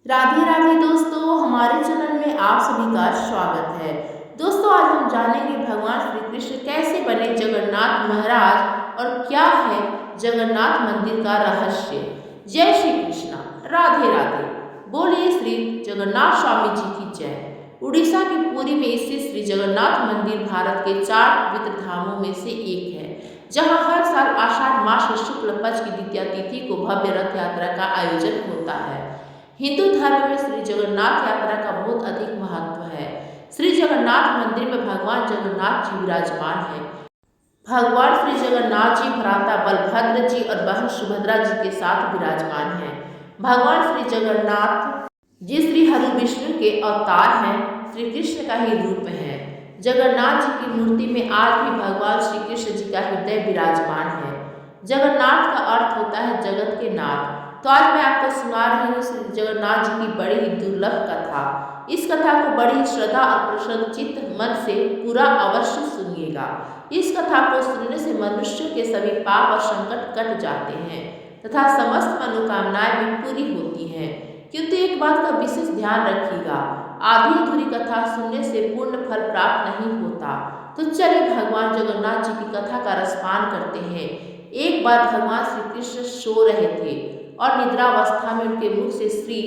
राधे राधे दोस्तों, हमारे चैनल में आप सभी का स्वागत है। दोस्तों, आज हम जानेंगे भगवान श्री कृष्ण कैसे बने जगन्नाथ महाराज और क्या है जगन्नाथ मंदिर का रहस्य। जय श्री कृष्णा, राधे राधे। बोलिए श्री जगन्नाथ स्वामी जी की जय। उड़ीसा के पुरी में स्थित श्री जगन्नाथ मंदिर भारत के 4 पवित्र धामों में से एक है, जहां हर साल आषाढ़ मास शुक्ल पक्ष की द्वितीया तिथि को भव्य रथ यात्रा का आयोजन होता है। हिंदू धर्म में श्री जगन्नाथ यात्रा का बहुत अधिक महत्व है। श्री जगन्नाथ मंदिर में भगवान जगन्नाथ जी विराजमान है। भगवान श्री जगन्नाथ जी भ्राता बलभद्र जी और बहन सुभद्रा जी के साथ विराजमान हैं। भगवान श्री जगन्नाथ जी श्री हरि विष्णु के अवतार हैं, श्री कृष्ण का ही रूप है। जगन्नाथ जी की मूर्ति में आज भी भगवान श्री कृष्ण जी का हृदय विराजमान है। जगन्नाथ का अर्थ होता है जगत के नाथ। तो आज मैं आपको सुना रही हूँ श्री जगन्नाथ जी की बड़ी ही दुर्लभ कथा। इस कथा को बड़ी श्रद्धा और प्रसन्नचित्त मन से पूरा अवश्य सुनिएगा। इस कथा को सुनने से मनुष्य के सभी पाप और संकट कट जाते हैं तथा समस्त मनोकामनाएं भी पूरी होती हैं। किंतु एक बात का विशेष ध्यान रखिएगा, आधी अधूरी कथा सुनने से पूर्ण फल प्राप्त नहीं होता। तो चलिए भगवान जगन्नाथ जी की कथा का रसपान करते हैं। एक बार भगवान श्री कृष्ण सो रहे थे और निद्रावस्था में उनके मुख से श्री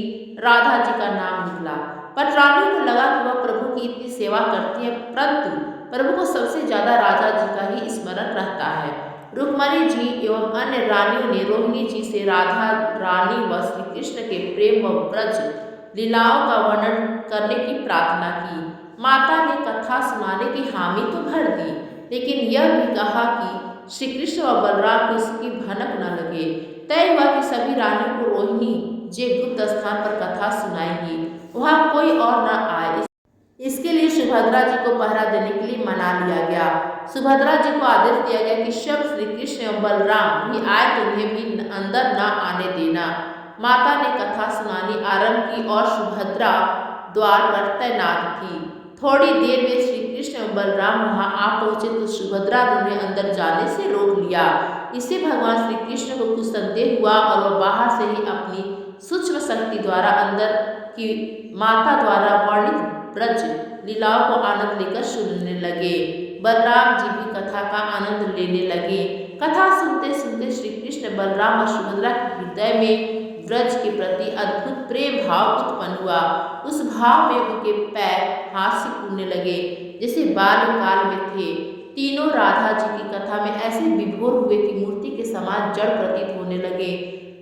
राधा जी का नाम निकला। पटरानी को लगा कि वह प्रभु की इतनी सेवा करती है, परंतु प्रभु को सबसे ज्यादा राधा जी का ही स्मरण रहता है। रुक्मणी जी एवं अन्य रानियों ने रोहिणी जी से राधा रानी व श्री कृष्ण के प्रेम व ब्रज लीलाओं का वर्णन करने की प्रार्थना की। माता ने कथा सुनाने की हामी तो भर दी, लेकिन यह भी कहा कि श्री कृष्ण व बलराम को इसकी भनक न लगे। तय हुआ कि सभी रानियों को रोहिणी जी गुप्त स्थान पर कथा सुनाएंगी, वहां कोई और न आए। इसके लिए सुभद्रा जी को पहरा देने के लिए मना लिया गया। सुभद्रा जी को आदेश दिया गया कि सब श्री कृष्ण एवं बलराम भी आए तो उन्हें भी अंदर न आने देना। माता ने कथा सुनानी आरंभ की और सुभद्रा द्वार पर तैनात थी। थोड़ी देर में श्री कृष्ण एवं बलराम वहां आ पहुंचे तो सुभद्रा ने उन्हें अंदर जाने से रोक लिया। इससे भगवान श्री कृष्ण को कुछ संदेह हुआ और वह बाहर से ही अपनी सूक्ष्म शक्ति द्वारा अंदर की माता द्वारा वर्णित ब्रज लीलाओं को आनंद लेकर सुनने लगे। बलराम जी भी कथा का आनंद लेने लगे। कथा सुनते सुनते श्री कृष्ण बलराम और सुभद्रा के हृदय में ब्रज के प्रति अद्भुत प्रेम भाव उत्पन्न हुआ। उस भाव में उनके पैर हाथ से कूदने लगे जैसे बाल्यकाल में थे। तीनों राधा जी की कथा में ऐसे विभोर हुए कि मूर्ति के समान जड़ प्रतीत होने लगे।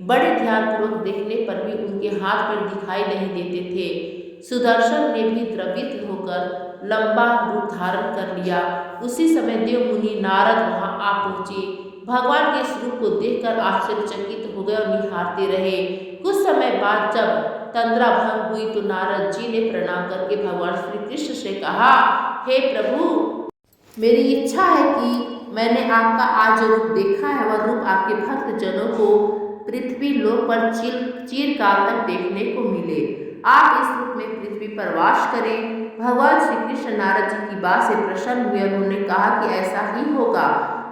बड़े ध्यानपूर्वक देखने पर भी उनके हाथ पैर दिखाई नहीं देते थे। सुदर्शन ने भी द्रवित होकर लंबा रूप धारण कर लिया। उसी समय देव मुनि नारद वहां आ पहुंचे। भगवान के इस रूप को देखकर आश्चर्यचकित हो गए और निहारते रहे। कुछ समय बाद जब तंद्रा भंग हुई तो नारद जी ने प्रणाम करके भगवान श्री कृष्ण से कहा, हे प्रभु, मेरी इच्छा है कि मैंने आपका आज जो रूप देखा है वह रूप आपके भक्त जनों को पृथ्वी लोक पर चिरकाल तक देखने को मिले। आप इस रूप में पृथ्वी पर वास करें। भगवान श्री कृष्ण नारद जी की बात से प्रसन्न हुए। उन्होंने कहा कि ऐसा ही होगा।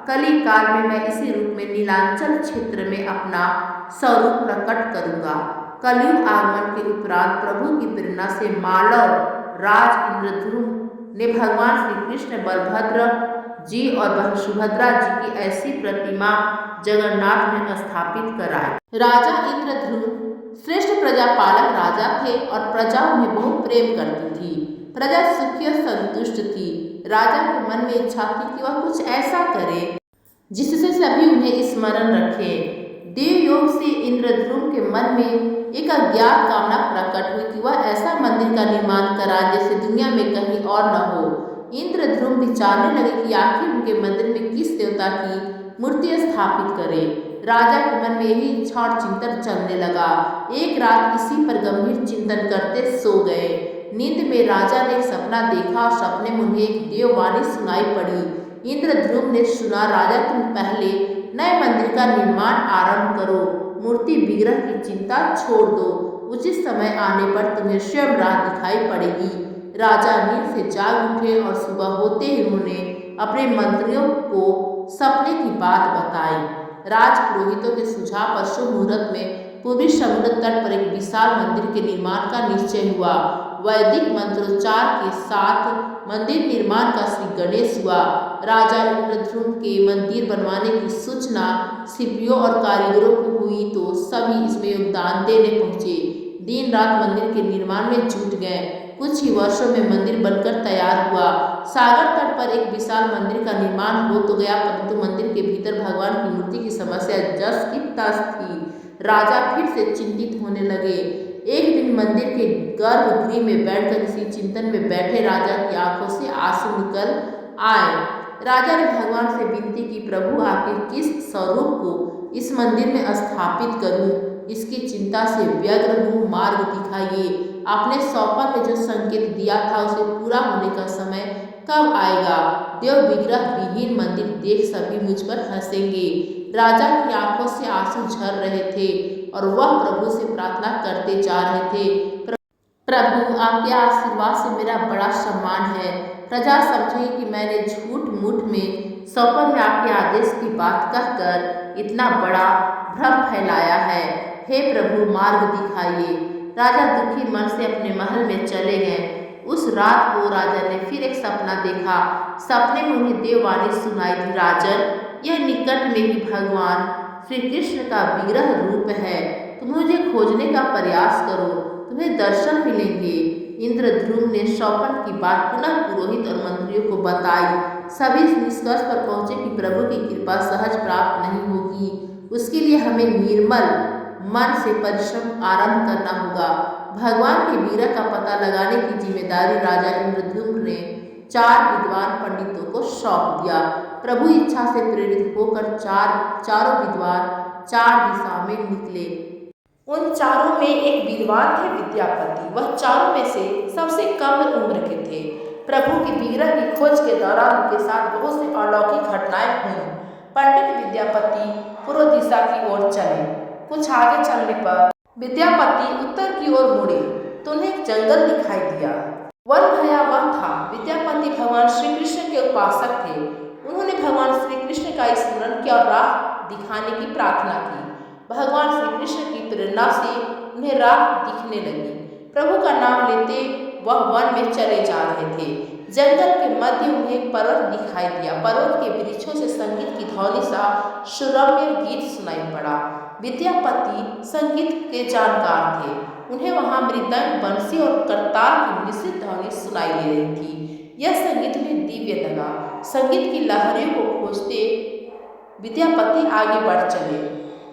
कली काल में मैं इसी रूप में नीलांचल क्षेत्र में अपना स्वरूप प्रकट करूंगा। कलयुग आगमन के उपरांत प्रभु की प्रेरणा से मालव राज इंद्रध्रुव ने भगवान श्री कृष्ण बलभद्र जी और बहन सुभद्रा जी की ऐसी प्रतिमा जगन्नाथ में स्थापित कराई। राजा इंद्रध्रुव श्रेष्ठ प्रजापालक राजा थे और प्रजा उन्हें बहुत प्रेम करती थी। प्रजा सुखी और संतुष्ट थी। राजा के मन में इच्छा थी कि वह कुछ ऐसा करे जिससे सभी उन्हें स्मरण रखें। देवयोग से इंद्रध्रुव के मन में एक अज्ञात कामना प्रकट हुई कि वह ऐसा मंदिर का निर्माण कराए जैसे दुनिया में कहीं और न हो। इंद्रध्रुव विचारने लगे कि आखिर उनके मंदिर में किस देवता की मूर्ति स्थापित करे। राजा के मन में यही इच्छा और चिंतन चलने लगा। एक रात इसी पर गंभीर चिंतन करते सो गए। नींद में राजा ने एक सपना देखा और सपने में उन्हें एक देववाणी सुनाई पड़ी। इंद्रध्रुव ने सुना, राजा तुम पहले नए मंदिर का निर्माण आरंभ करो, मूर्ति विग्रह की चिंता छोड़ दो, उचित समय आने पर तुम्हें स्वयं राह दिखाई पड़ेगी। राजा नींद से जाग उठे और सुबह होते ही उन्होंने अपने मंत्रियों को सपने की बात बताई। राजपुरोहितों के सुझाव पर शुभ मुहूर्त में पूर्वी समुद्र तट पर एक विशाल मंदिर के निर्माण का निश्चय हुआ। वैदिक मंत्रोच्चार के साथ मंदिर निर्माण का श्री गणेश हुआ। राजा इंद्रद्युम्न के मंदिर बनवाने की सूचना शिल्पियों और कारीगरों को हुई तो सभी इसमें योगदान देने पहुंचे। दिन रात मंदिर के निर्माण में जुट गए। कुछ ही वर्षों में मंदिर बनकर तैयार हुआ। सागर तट पर एक विशाल मंदिर का निर्माण हो तो गया, परंतु मंदिर के भीतर भगवान की मूर्ति की समस्या जस की तस थी। राजा फिर से चिंतित होने लगे। एक दिन मंदिर के गर्भगृह में बैठकर इसी चिंतन में बैठे राजा की आंखों से आंसू निकल आए। राजा ने भगवान से विनती की, प्रभु आखिर किस स्वरूप को इस मंदिर में स्थापित करूं? इसकी चिंता से व्यग्र हूँ, मार्ग दिखाइए। आपने सौपर में जो संकेत दिया था उसे पूरा होने का समय कब आएगा? देव विग्रह विहीन मंदिर देख सभी मुझ पर हंसेंगे। राजा की आंखों से आंसू झर रहे थे और वह प्रभु से प्रार्थना करते जा रहे थे, प्रभु आपके आशीर्वाद से मेरा बड़ा सम्मान है। प्रजा समझेगी कि मैंने झूठ मूठ में सौपर में आपके आदेश की बात कहकर इतना बड़ा भ्रम फैलाया है। हे प्रभु मार्ग दिखाइए। राजा दुखी मन से अपने महल में चले गए। उस रात को राजा ने फिर एक सपना देखा। सपने में उन्हें देववाणी सुनाई दी, राजन यह निकट में ही भगवान श्री कृष्ण का विग्रह रूप है। तुम मुझे खोजने का प्रयास करो, तुम्हें दर्शन मिलेंगे। इंद्रद्युम्न ने सौपन की बात पुनः पुरोहित और मंत्रियों को बताई। सभी इस निष्कर्ष पर पहुंचे कि प्रभु की कृपा सहज प्राप्त नहीं होगी। उसके लिए हमें निर्मल मन से परिश्रम आरंभ करना होगा। भगवान के विग्रह का पता लगाने की जिम्मेदारी राजा इंद्रद्युम्न ने 4 विद्वान पंडितों को सौंप दिया। प्रभु इच्छा से प्रेरित होकर चारों विद्वान 4 दिशा में निकले। उन चारों में एक विद्वान थे विद्यापति। वह चारों में से सबसे कम उम्र के थे। प्रभु के विग्रह की खोज के दौरान उनके साथ बहुत सी अलौकिक घटनाएं हुई। पंडित विद्यापति पूर्व दिशा की ओर चले। कुछ आगे चलने पर विद्यापति उत्तर की ओर मुड़े तो उन्हें एक जंगल दिखाई दिया। वन भयावह था। विद्यापति भगवान श्री कृष्ण के उपासक थे। उन्होंने भगवान श्री कृष्ण का स्मरण किया और राह दिखाने की प्रार्थना की। भगवान श्री कृष्ण की प्रेरणा से उन्हें राह दिखने लगी। प्रभु का नाम लेते वह वन में चले जा रहे थे। जंगल के मध्य उन्हें एक पर्वत दिखाई दिया। पर्वत के वृक्षों से संगीत की ध्वनि सा सुरम्य गीत सुनाई पड़ा। विद्यापति संगीत के जानकार थे। उन्हें वहां मृदंग, बंसी और करताल की मिश्रित ध्वनि सुनाई दे रही थी। यह संगीत उन्हें दिव्य लगा। संगीत की लहरियों को खोजते विद्यापति आगे बढ़ चले।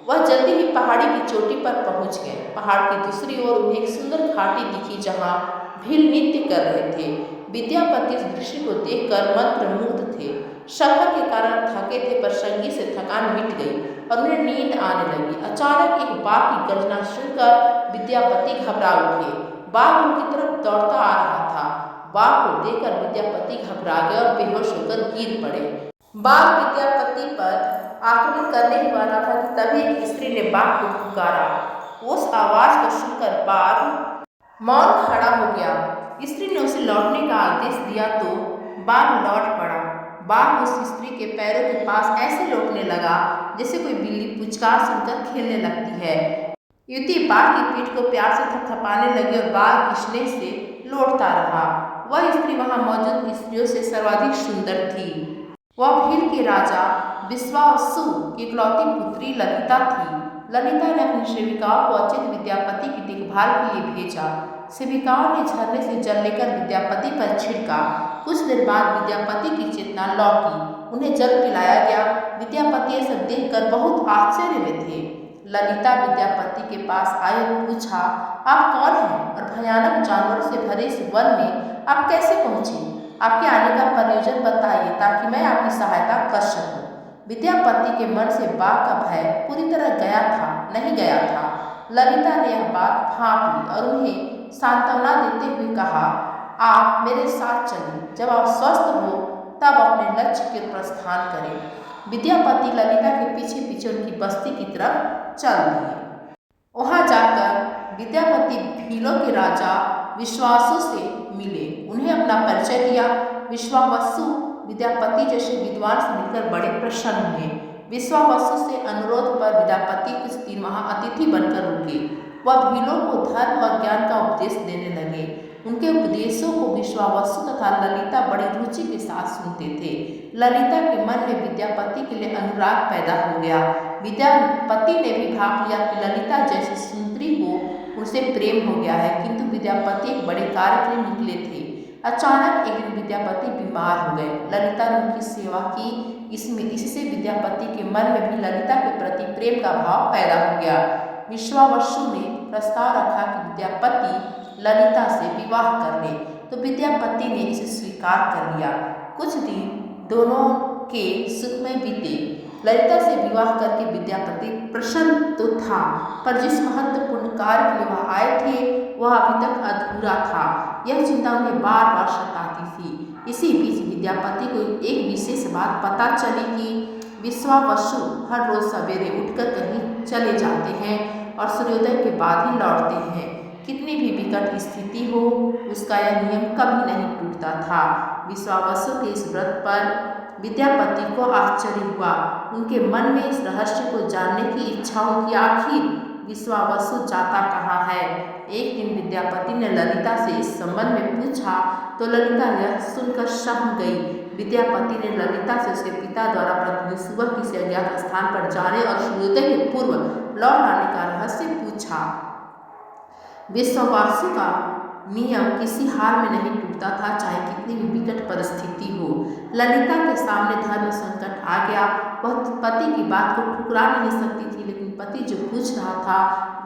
वह जल्दी ही पहाड़ी की चोटी पर पहुंच गए। पहाड़ की दूसरी ओर उन्हें एक सुंदर घाटी दिखी जहां भील नृत्य कर रहे थे। विद्यापति इस दृश्य को देखकर मंत्रमुग्ध थे। सफर के कारण थके थे, पर संगीत से थकान मिट गई और उन्हें नींद आने लगी। अचानक एक बाघ की गर्जना सुनकर विद्यापति घबरा उठे। बाघ उनकी तरफ दौड़ता आ रहा था। बाघ को देखकर विद्यापति घबरा गए और बेहोश होकर गिर पड़े। बाघ विद्यापति पर आक्रमण करने ही वाला था कि तभी एक स्त्री ने बाघ को पुकारा। उस आवाज को सुनकर बाघ मौन खड़ा हो गया। स्त्री ने उसे लौटने का आदेश दिया तो बाघ लौट पड़ा। बाघ उस स्त्री के पैरों के पास ऐसे लौटने लगा जैसे कोई बिल्ली पुचकार सुनकर खेलने लगती है। युवती बाघ की पीठ को प्यार से थपथपाने लगी और बाघ स्नेह से लौटता रहा। वह स्त्री वहां मौजूद स्त्रियों से सर्वाधिक सुंदर थी। वह भील के राजा विश्वावसु की इकलौती पुत्री ललिता थी। ललिता ने अपनी सेविकाओं को अचिंत विद्यापति की देखभाल के लिए भेजा। सेविकाओं ने झरने से जल लेकर विद्यापति पर छिड़का। कुछ देर बाद विद्यापति की चेतना लौटी। उन्हें जल पिलाया गया। विद्यापति ये सब देखकर बहुत आश्चर्य में थे। ललिता विद्यापति के पास आए और पूछा, आप कौन हैं और भयानक जानवरों से भरे इस वन में आप कैसे पहुंचे? आपके आने का प्रयोजन बताइए ताकि मैं आपकी सहायता कर सकूं। विद्यापति के मन से बाघ का भय पूरी तरह नहीं गया था। ललिता ने यह बात भांप ली और उन्हें सांत्वना देते हुए कहा, आप मेरे साथ चलें। जब आप स्वस्थ हो तब अपने लक्ष्य की ओर प्रस्थान करें। विद्यापति ललिता के पीछे पीछे उनकी बस्ती की तरफ चल दिए। वहां जाकर विद्यापति भीलों के राजा विश्वावसु से मिले। उन्हें अपना परिचय दिया। विश्वावसु विद्यापति जैसे विद्वान से मिलकर बड़े प्रसन्न हुए। विश्वावसु से अनुरोध पर विद्यापति कुछ दिन वहां अतिथि बनकर रुके। वह भीलों को धर्म और ज्ञान का उपदेश देने लगे। उनके उपदेशों को विश्वावसु तथा ललिता बड़ी रुचि के साथ सुनते थे। ललिता के मन में विद्यापति के लिए अनुराग पैदा हो गया। विद्यापति ने भी भाव लिया कि ललिता जैसी सुंदरी को उनसे प्रेम हो गया है, किंतु विद्यापति एक बड़े कार्य के लिए निकले थे। अचानक एक दिन विद्यापति बीमार हो गए। ललिता ने उनकी सेवा की। इससे विद्यापति के मन में भी ललिता के प्रति प्रेम का भाव पैदा हो गया। विश्वावसु ने प्रस्ताव रखा कि विद्यापति ललिता से विवाह कर ले, तो विद्यापति ने इसे स्वीकार कर लिया। कुछ दिन दोनों के सुखमय बीते। ललिता से विवाह करके विद्यापति प्रसन्न तो था, पर जिस महत्वपूर्ण कार्य के लिए वह आए थे वह अभी तक अधूरा था। यह चिंता उन्हें बार बार सताती थी। इसी बीच विद्यापति को एक विशेष बात पता चली कि विश्वावसु हर रोज सवेरे उठकर कहीं चले जाते हैं और सूर्योदय के बाद ही लौटते हैं। कितनी भी विकट स्थिति हो, उसका यह नियम कभी नहीं टूटता था। विश्वावसु के इस व्रत पर विद्यापति को आश्चर्य हुआ। उनके मन में इस रहस्य को जानने की इच्छा हो कि आखिर विश्वावसु जाता कहाँ है। एक दिन विद्यापति ने ललिता से इस संबंध में पूछा, तो ललिता यह सुनकर सहम गई। विद्यापति ने ललिता से उसके पिता द्वारा प्रतिदिन सुबह किसी अज्ञात स्थान पर जाने और सूर्योदय के पूर्व लौट आने का रहस्य पूछा। विश्वावसु का नियम किसी हाल में नहीं टूटता था, चाहे कितनी भी विकट परिस्थिति हो। ललिता के सामने धर्म संकट आ गया। वह पति की बात को ठुकरा नहीं सकती थी, लेकिन पति जो पूछ रहा था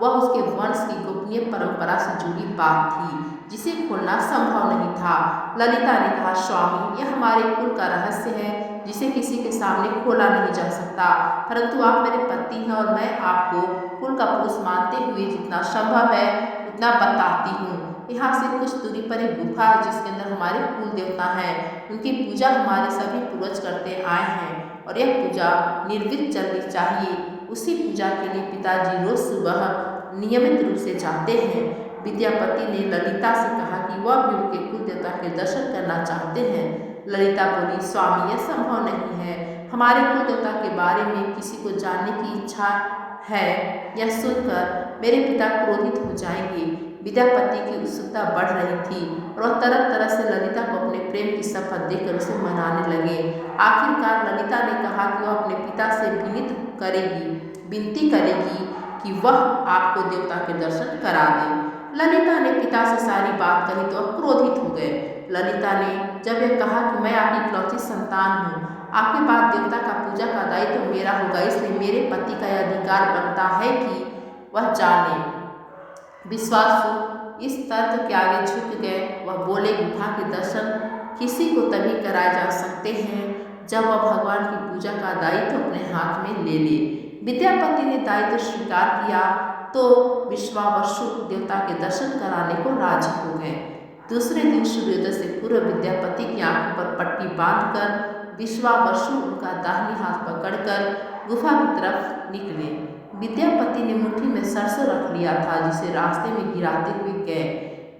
वह उसके वंश की गोपनीय परंपरा से जुड़ी बात थी, जिसे खोलना संभव नहीं था। ललिता ने कहा, स्वामी, यह हमारे कुल का रहस्य है जिसे किसी के सामने खोला नहीं जा सकता, परंतु आप मेरे पति हैं और मैं आपको कुल का पुरुष मानते हुए जितना संभव है उतना बताती हूँ। यहाँ से कुछ दूरी पर एक गुफा है जिसके अंदर हमारे कुल देवता हैं। उनकी पूजा हमारे सभी पूर्वज करते आए हैं और यह पूजा निर्विघ्न चलनी चाहिए। उसी पूजा के लिए पिताजी रोज सुबह नियमित रूप से जाते हैं। विद्यापति ने ललिता से कहा कि वह भी उनके कुल देवता के दर्शन करना चाहते हैं। ललिता बोली, स्वामी, यह संभव नहीं है। हमारे कुल देवता के बारे में किसी को जानने की इच्छा है, यह सुनकर मेरे पिता क्रोधित हो जाएंगे। विद्यापति की उत्सुकता बढ़ रही थी और वह तरह तरह से ललिता को अपने प्रेम की शपथ देकर उसे मनाने लगे। आखिरकार ललिता ने कहा कि वह अपने पिता से विनती करेगी कि वह आपको देवता के दर्शन करा दे। ललिता ने पिता से सारी बात कही तो वह क्रोधित हो गए। ललिता ने जब यह कहा कि मैं आपकी इकलौती संतान हूँ, आपके बाद देवता का पूजा का दायित्व तो मेरा होगा, इसलिए मेरे पति का यह अधिकार बनता है कि वह जाने। विश्वावसु इस तर्क के आगे झुक गए। वह बोले, गुफा के दर्शन किसी को तभी कराए जा सकते हैं जब वह भगवान की पूजा का दायित्व अपने हाथ में ले ले। विद्यापति ने दायित्व स्वीकार किया तो विश्वावसु देवता के दर्शन कराने को राजी हो गए। दूसरे दिन सूर्योदय से पूर्व विद्यापति की आंखों पर पट्टी बांधकर विश्वावसु उनका दाहिनी हाथ पकड़कर गुफा की तरफ निकले। विद्यापति ने मुट्ठी में सरसों रख लिया था, जिसे रास्ते में गिराते हुए गए।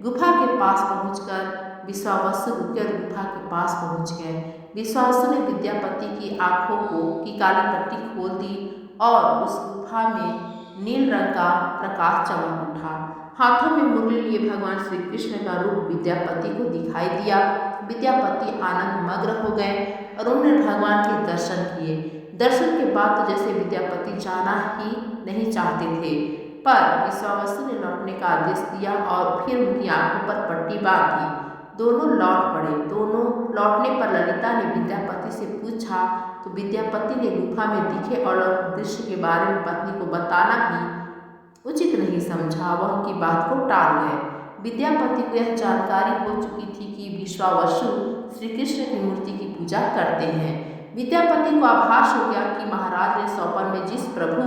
गुफा के पास पहुंचकर विश्वावसु रुके और गुफा के पास पहुंच गए। विश्वावसु ने विद्यापति की आंखों की काली पट्टी खोल दी और उस गुफा में नील रंग का प्रकाश चमक उठा। हाथों में मुरली लिए भगवान श्री कृष्ण का रूप विद्यापति को दिखाई दिया। विद्यापति आनंद मग्न हो गए और उन्होंने भगवान के दर्शन किए। दर्शन के बाद तो जैसे विद्यापति जाना ही नहीं चाहते थे, पर विश्वावसु ने लौटने का आदेश दिया और फिर उनकी आंखों पर पट्टी बांधी। दोनों लौट पड़े। दोनों लौटने पर ललिता ने विद्यापति से पूछा तो विद्यापति ने गुफा में दिखे अलौकिक दृश्य के बारे में पत्नी को बताना भी उचित नहीं समझा। वह उनकी बात को टाल गए। विद्यापति को यह जानकारी हो चुकी थी कि विश्वावसु श्री कृष्ण की मूर्ति की पूजा करते हैं। विद्यापति को आभास हो गया कि महाराज ने स्वप्न में जिस प्रभु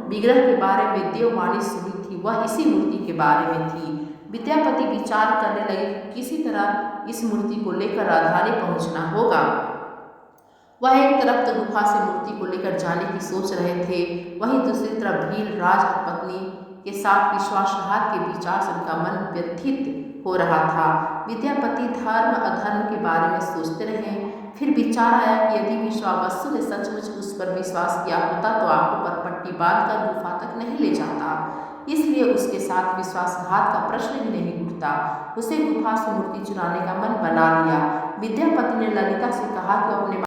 विग्रह के बारे में देववाणी सुनी थी वह इसी मूर्ति के बारे में थी। विद्यापति विचार करने लगे कि किसी तरह इस मूर्ति को लेकर राजधानी पहुंचना होगा। वह एक तरफ तो गुफा से मूर्ति को लेकर जाने की सोच रहे थे, वहीं दूसरी तरफ भील राज और पत्नी के साथ विश्वासघात के विचार से उनका मन व्यथित हो रहा था। विद्यापति धर्म अधर्म के बारे में सोचते रहे। फिर विचार आया कि यदि विश्वावसु ने सचमुच उस पर विश्वास किया होता तो आंखों पर पट्टी बांधकर गुफा तक नहीं ले जाता, इसलिए उसके साथ विश्वासघात का प्रश्न ही नहीं उठता। उसे गुफा से मूर्ति चुराने का मन बना लिया। विद्यापति ने ललिता से कहा कि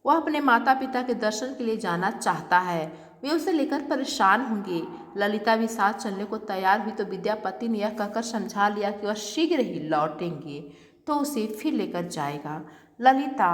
वह अपने माता पिता के दर्शन के लिए जाना चाहता है, वे उसे लेकर परेशान होंगे। ललिता भी साथ चलने को तैयार हुई तो विद्यापति ने यह कहकर समझा लिया कि वह शीघ्र ही लौटेंगे तो उसे फिर लेकर जाएगा। ललिता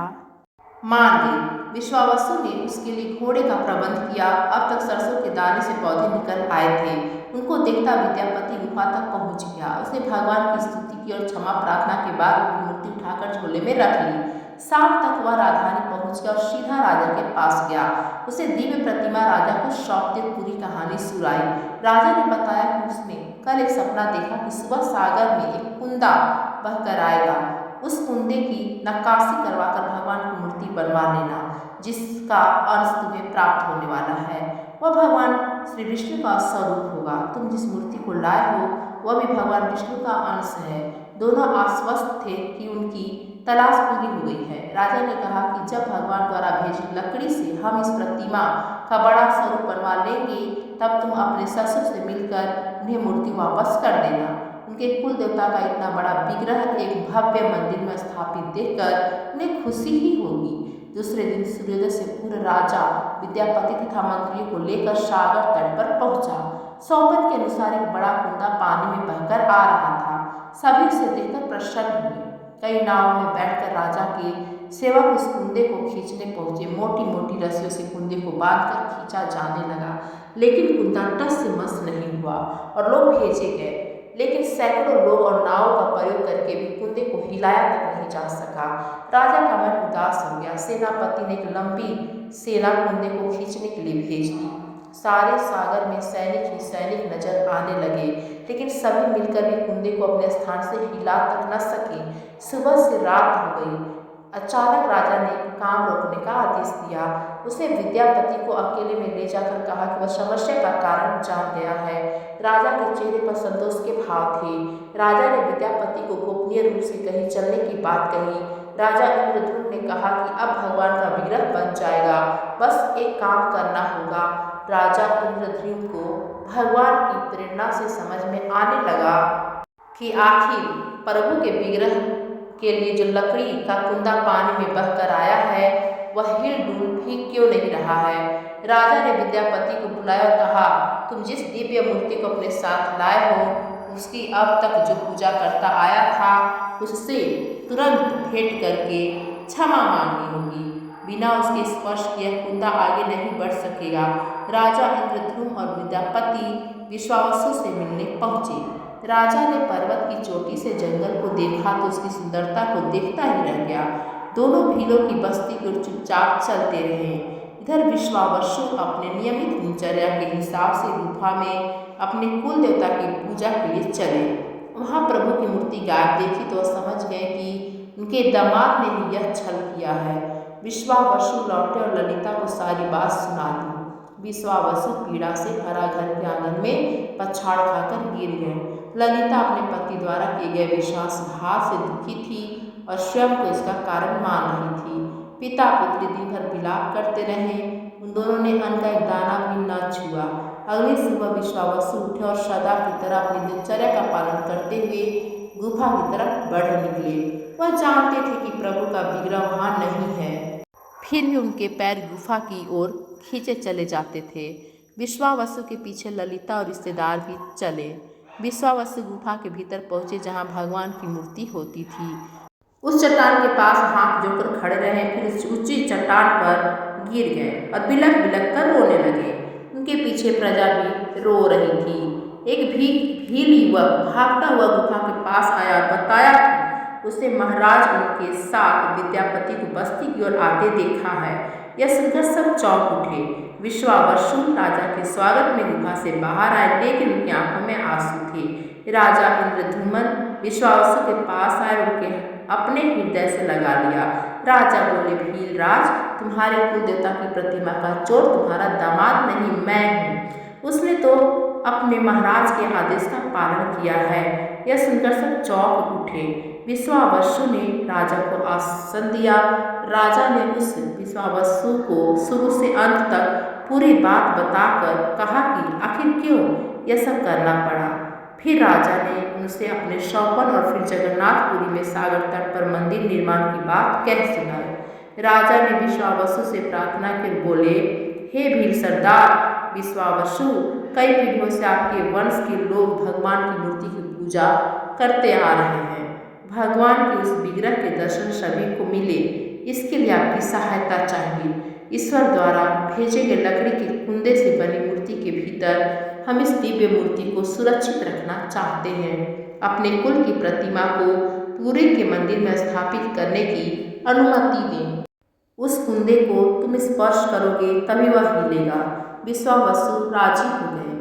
मान गई। विश्वावसु ने उसके लिए घोड़े का प्रबंध किया। अब तक सरसों के दाने से पौधे निकल आए थे। उनको देखता विद्यापति गुफा तक पहुंच गया। उसने भगवान की स्तुति की और क्षमा प्रार्थना के बाद उनकी मूर्ति उठाकर झोले में रख ली। शाम तक वह राजधानी पहुंच गया और सीधा राजा के पास गया। उसे दिव्य प्रतिमा राजा को सौंप कर पूरी कहानी सुनाई। राजा ने बताया कि उसने कल एक सपना देखा कि सुबह सागर में एक कुंदा बहकर आएगा। उस कुंदे की नक्काशी करवाकर भगवान की मूर्ति बनवा लेना, जिसका अंश तुम्हें प्राप्त होने वाला है। वह भगवान श्री विष्णु का स्वरूप होगा। तुम जिस मूर्ति को लाए हो वह भी भगवान विष्णु का अंश है। दोनों आश्वस्त थे कि उनकी तलाश पूरी हो गई है। राजा ने कहा कि जब भगवान द्वारा भेजी लकड़ी से हम इस प्रतिमा का बड़ा स्वरूप बनवा लेंगे, तब तुम अपने ससुर से मिलकर उन्हें मूर्ति वापस कर देना। उनके कुल देवता का इतना बड़ा विग्रह एक भव्य मंदिर में स्थापित देखकर उन्हें खुशी ही होगी। दूसरे दिन सूर्योदय से पूर्व राजा विद्यापति तथा मंत्रियों को लेकर सागर तट पर पहुंचा। सौगंध के अनुसार एक बड़ा कुंदा पानी में बहकर आ रहा था। सभी उसे देखकर प्रसन्न हुए। कई नावों में बैठकर राजा के सेवक उस कुंदे को खींचने पहुंचे। मोटी मोटी रस्सियों से कुंदे को बांधकर खींचा जाने लगा, लेकिन कुंदा टस से मस नहीं हुआ और लोग भेजे गए। लेकिन सैकड़ों लोग और नावों का प्रयोग करके भी कुंदे को हिलाया तक नहीं जा सका। राजा का मन उदास हो गया। सेनापति ने एक लंबी सेना कुंदे को खींचने के लिए भेज दी। सारे सागर में सैनिक ही सैनिक नजर आने लगे, लेकिन सभी मिलकर भी कुंदे को अपने स्थान से हिला तक न सके। सुबह से रात हो गई। अचानक राजा ने काम रोकने का आदेश दिया। उसने विद्यापति को अकेले में ले जाकर कहा कि वह समस्या का कारण जान गया है। राजा के चेहरे पर संतोष के भाव थे। राजा ने विद्यापति को गोपनीय रूप से कहीं चलने की बात कही। राजा इंद्रद्युम्न ने कहा कि अब भगवान का विग्रह बन जाएगा, बस एक काम करना होगा। राजा इंद्रद्युम्न को भगवान की प्रेरणा से समझ में आने लगा कि आखिर प्रभु के विग्रह के लिए जो लकड़ी का कुंदा पानी में बहकर आया है वह हिल डुल भी क्यों नहीं रहा है। राजा ने विद्यापति को बुलाया और कहा, तुम जिस दिव्य मूर्ति को अपने साथ लाए हो उसकी अब तक जो पूजा करता आया था उससे तुरंत भेंट करके क्षमा मांगनी होगी। बिना उसके स्पर्श किए कुंदा आगे नहीं बढ़ सकेगा। राजा इंद्रद्युम्न और विद्यापति विश्वावसु से मिलने पहुंचे। राजा ने पर्वत की चोटी से जंगल को देखा तो उसकी सुंदरता को देखता ही रह गया। दोनों भीलों की बस्ती को चुपचाप चलते रहे। इधर विश्वावसु अपने नियमित दिनचर्या के हिसाब से गुफा में अपने कुल देवता की पूजा के लिए चले। वहां प्रभु की मूर्ति गायब देखी तो वह समझ गए कि उनके दामाद ने ही यह छल किया है। विश्वावसु लौटे और ललिता को सारी बात सुना दी। विश्वावसु पीड़ा से भरा घर के आंगन में पछाड़ खाकर गिर गए। ललिता अपने पति द्वारा किए गए विश्वासघात से दुखी थी और स्वयं को इसका कारण मान रही थी। पिता पुत्री दिन भर विलाप करते रहे। उन दोनों ने अन्न का एक दाना भी न छुआ। अगली सुबह विश्वावसु उठे और सदा की तरह अपनी दिनचर्या का पालन करते हुए गुफा की तरफ बढ़ निकले। वह जानते थे कि प्रभु का विग्रह वहाँ नहीं है, फिर भी उनके पैर गुफा की ओर खींचे चले जाते थे। विश्वावसु के पीछे ललिता और रिश्तेदार भी चले। विश्वावसु गुफा के भीतर पहुंचे जहां भगवान की मूर्ति होती थी। उस चट्टान के पास हाथ जोड़कर खड़े रहे, फिर उस ऊंची चट्टान पर गिर गए और बिलख बिलख कर रोने लगे। उनके पीछे प्रजा भी रो रही थी। एक भील युवक भागता हुआ गुफा के पास आया और बताया कि उसे महाराज उनके साथ विद्यापति को बस्ती की ओर आते देखा है। यह सुनकर सब चौंक उठे। विश्वावसु राजा के स्वागत में गुफा से बाहर आए, लेकिन उनकी आंखों में आंसू थे। राजा इंद्रद्युम्न विश्वावसु के पास आए और उनके अपने हृदय से लगा लिया। राजा बोले, भील राज, तुम्हारे कुल देवता की प्रतिमा का चोर तुम्हारा दामाद नहीं, मैं हूँ। उसने तो अपने महाराज के आदेश का पालन किया है। यह सुनकर सब चौंक उठे। विश्वावसु ने राजा को आश्वासन दिया। राजा ने उस विश्वावसु को शुरू से अंत तक पूरी बात बताकर कहा कि आखिर क्यों यह सब करना पड़ा। फिर राजा ने उनसे अपने शौपन और फिर जगन्नाथपुरी में सागर तट पर मंदिर निर्माण की बात कह सुनाई। राजा ने विश्वावसु से प्रार्थना कर बोले, हे वीर सरदार विश्वावसु, कई पीढ़ियों से आपके वंश के लोग भगवान की मूर्ति की पूजा करते आ रहे हैं। भगवान के उस विग्रह के दर्शन सभी को मिले, इसके लिए आपकी सहायता चाहिए। ईश्वर द्वारा भेजे गए लकड़ी के कुंदे से बनी मूर्ति के भीतर हम इस दिव्य मूर्ति को सुरक्षित रखना चाहते हैं। अपने कुल की प्रतिमा को पूरे के मंदिर में स्थापित करने की अनुमति दें। उस कुंदे को तुम स्पर्श करोगे तभी वह हिलेगा। विश्वावसु राजी हो गए।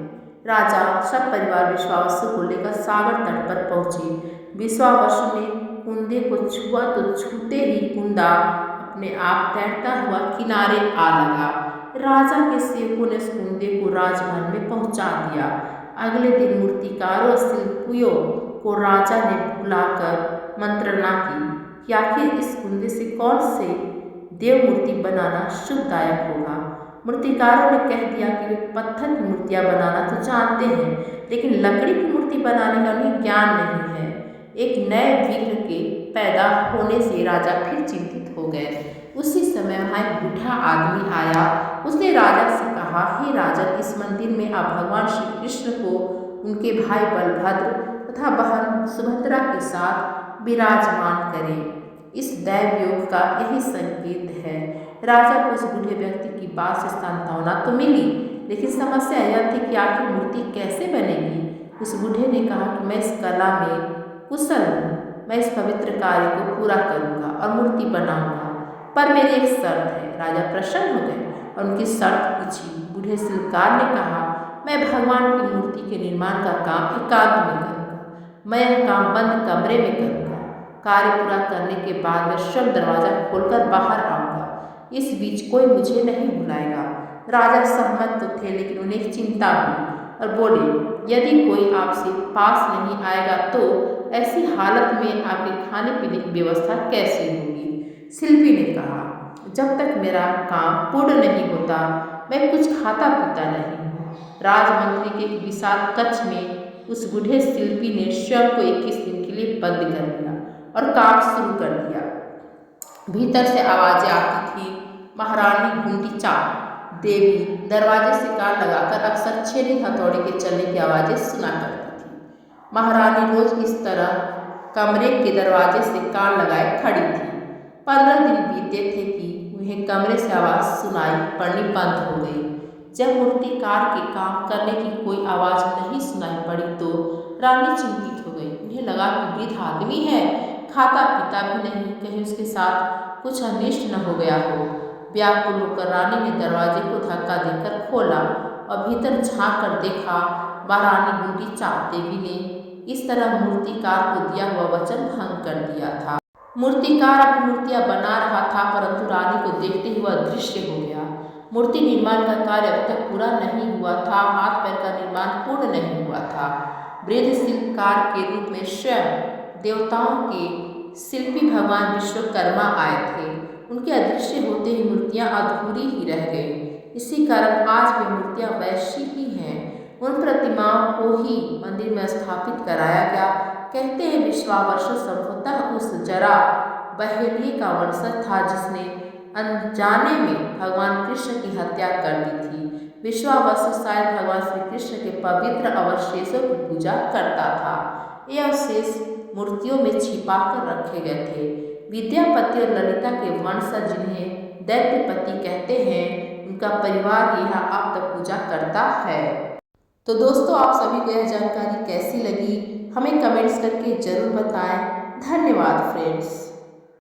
राजा सब परिवार विश्वावसु को लेकर सागर तट पर पहुंचे। विश्वावसु ने कुंदे को छुआ तो छूते ही कुंदा अपने आप तैरता हुआ किनारे आ लगा। राजा के सेवकों ने उस कुंदे को राजमहल में पहुंचा दिया। अगले दिन मूर्तिकारों शिल्पियों को राजा ने बुलाकर मंत्रणा की कि आखिर इस कुंदे से कौन से देव मूर्ति बनाना शुभदायक होगा। मूर्तिकारों ने कह दिया कि वे पत्थर की मूर्तियां बनाना तो जानते हैं, लेकिन लकड़ी की मूर्ति बनाने का उन्हें ज्ञान नहीं है। एक नए विग्रह के पैदा होने से राजा फिर चिंतित हो गए। उसी समय वहाँ एक बूढ़ा आदमी आया। उसने राजा से कहा, हे राजन, इस मंदिर में आप भगवान श्री कृष्ण को उनके भाई बलभद्र तथा बहन सुभद्रा के साथ विराजमान करें। इस दैव योग का यही संकेत है। राजा को उस बूढ़े व्यक्ति की बात से सांत्वना तो मिली, लेकिन समस्या यह थी कि आखिर मूर्ति कैसे बनेगी। उस बूढ़े ने कहा कि मैं इस कला में कुशल हूँ, मैं इस पवित्र कार्य को पूरा करूँगा और मूर्ति बनाऊँगा, पर मेरी एक शर्त है। राजा प्रसन्न हो गए और उनकी शर्त पूछी। बूढ़े शिल्पकार ने कहा, मैं भगवान की मूर्ति के निर्माण का काम एकांत में करूँगा। मैं यह काम बंद कमरे में करूँगा। कार्य पूरा करने के बाद मैं सब दरवाजा खोलकर बाहर आऊँगा। इस बीच कोई मुझे नहीं बुलाएगा। राजा सहमत तो थे, लेकिन उन्हें चिंता हुई और बोले, यदि कोई आपसे पास नहीं आएगा तो ऐसी हालत में आपके खाने पीने की व्यवस्था कैसे होगी। शिल्पी ने कहा, जब तक मेरा काम पूर्ण नहीं होता मैं कुछ खाता पीता नहीं हूँ। राजमंत्री के विशाल कक्ष में उस बूढ़े शिल्पी ने स्वयं को 21 दिन के लिए बंद कर दिया और काम शुरू कर दिया। भीतर से आवाजें आती थी। महारानी गुंडीचा देवी दरवाजे से कान लगाकर अक्सर छेनी हथौड़े के चलने की आवाजें सुना करती थी। महारानी रोज इस तरह कमरे के दरवाजे से कान लगाए खड़ी थी। 15 दिन बीते थे कि उन्हें कमरे से आवाज़ सुनाई पड़नी बंद हो गई। जब मूर्तिकार के काम करने की कोई आवाज़ नहीं सुनाई पड़ी तो रानी चिंतित हो गई। उन्हें लगा कि वृद्ध आदमी है, खाता पीता भी नहीं, कहीं उसके साथ कुछ अनिष्ट न हो गया हो। व्याकुल होकर रानी ने दरवाजे को धक्का देकर खोला और भीतर झांक कर देखा। महारानी गुंडीचा देवी ने इस तरह मूर्तिकार को दिया हुआ वचन भंग कर दिया था। मूर्तिकार अपनी मूर्तियां बना रहा था, परंतु रानी को देखते ही वह दृश्य हो गया। मूर्ति निर्माण का कार्य अब तक पूरा नहीं हुआ था। हाथ पैर का निर्माण पूर्ण नहीं हुआ था। वृद्ध शिल्पकार के रूप में स्वयं देवताओं के शिल्पी भगवान विश्वकर्मा आए थे। उनके अदृश्य होते ही मूर्तियां अधूरी ही रह गई। इसी कारण आज भी मूर्तियां वैसी ही हैं। उन प्रतिमाओं को ही मंदिर में स्थापित कराया गया। कहते हैं विश्वावसु संभवतः उस जरा बहेलिये का वंशज था जिसने अनजाने में भगवान कृष्ण की हत्या कर दी थी। विश्वावसु शायद भगवान श्री कृष्ण के पवित्र अवशेषों की पूजा करता था। ये अवशेष मूर्तियों में छिपा कर रखे गए थे। विद्यापति और ललिता के वंशज जिन्हें दैत्यपति कहते हैं, उनका परिवार यहाँ अब तक पूजा करता है। तो दोस्तों, आप सभी को यह जानकारी कैसी लगी हमें कमेंट्स करके जरूर बताएं। धन्यवाद फ्रेंड्स।